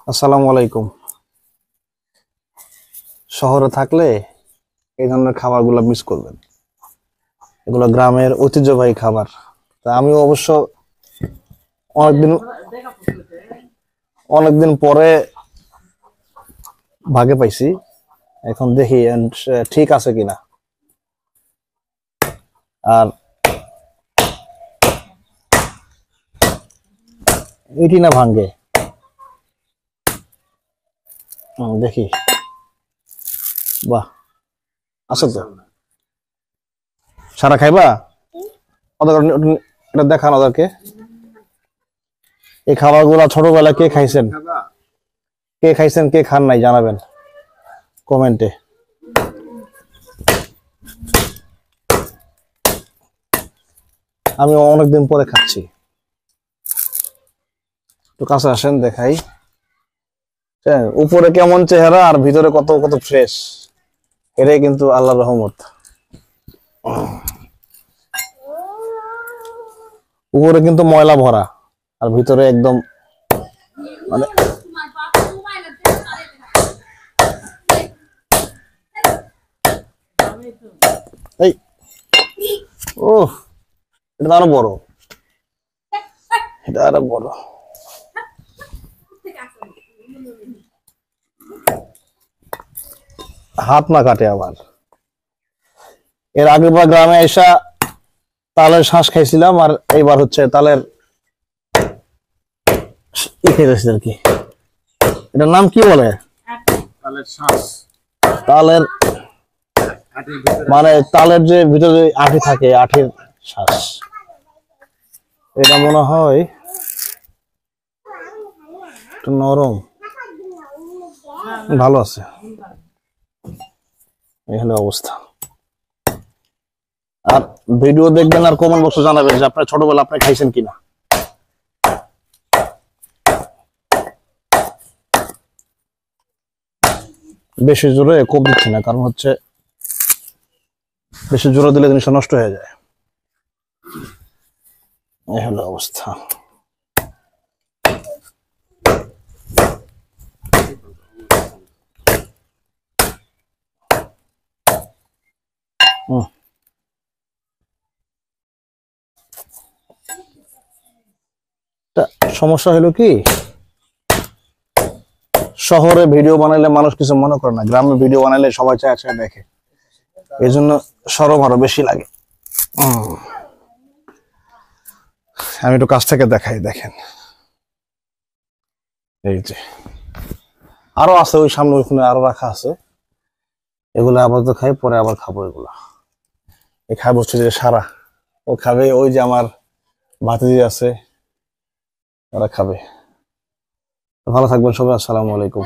আসসালামু আলাইকুম। শহরে থাকলে এই ধরনের খাবারগুলো মিস করবেন। এগুলো গ্রামের ঐতিহ্যবাহী খাবার। তা আমি অবশ্য অনেকদিন অনেকদিন পরে ভাগে পাইছি। এখন দেখি ঠিক আছে কিনা। আর এটি না ভাঙ্গে, দেখি। বাহ, আছে তো। সারা খাইবা? ওদের এটা দেখান ওদেরকে। এই খাবারগুলা ছোটবেলায় কে খাইছেন, কে খান নাই জানাবেন কমেন্টে। আমি অনেকদিন পরে খাচ্ছি। একটু কাছে আসেন, দেখাই। উপরে কেমন চেহারা আর ভিতরে কত কত ফ্রেশ, এটাই কিন্তু আল্লাহর রহমত। উপরে কিন্তু ময়লা ভরা আর ভিতরে একদম মানে এই ও, এটা আরো বড়, এটা আরো বড়। হাত না কাটে আবার। এর আগেরবার গ্রামে এসা তালের শ্বাস খাইছিলাম, আর এইবার হচ্ছে তালের খেয়েছি আর কি। এটার নাম কি বলে? তালের মানে তালের যে ভিতরে আঠি থাকে, আঠির শ্বাস। এটা মনে হয় একটু নরম, ভালো আছে। এই হলো অবস্থা। আর ভিডিও দেখবেন আর কমেন্ট বক্সে জানাবেন যে আপনার ছোটবেলা আপনি খাইছেন কিনা। বেশি জোরে কোপ দিচ্ছি না, কারণ হচ্ছে বেশি জোরে দিলে জিনিসটা নষ্ট হয়ে যায়। এই হলো অবস্থা। সমস্যা হলো কি, শহরে ভিডিও বানাইলে মানুষ কিছু মনে করে না, গ্রামে ভিডিও বানাইলে সবাই চায় চায় দেখে, এই জন্য সরম আরো বেশি লাগে। আমি একটু কাছ থেকে দেখাই, দেখেন। এই যে আরো আছে, ওই সামনে ওইখানে আরো রাখা আছে। এগুলো আপাতত খাই, পরে আবার খাবো এগুলা। এই খাবো হচ্ছে যে সারা, ও খাবে। ওই যে আমার ভাতিজি আছে, ওরা খাবে। ভালো থাকবেন সবাই। আসসালামু আলাইকুম।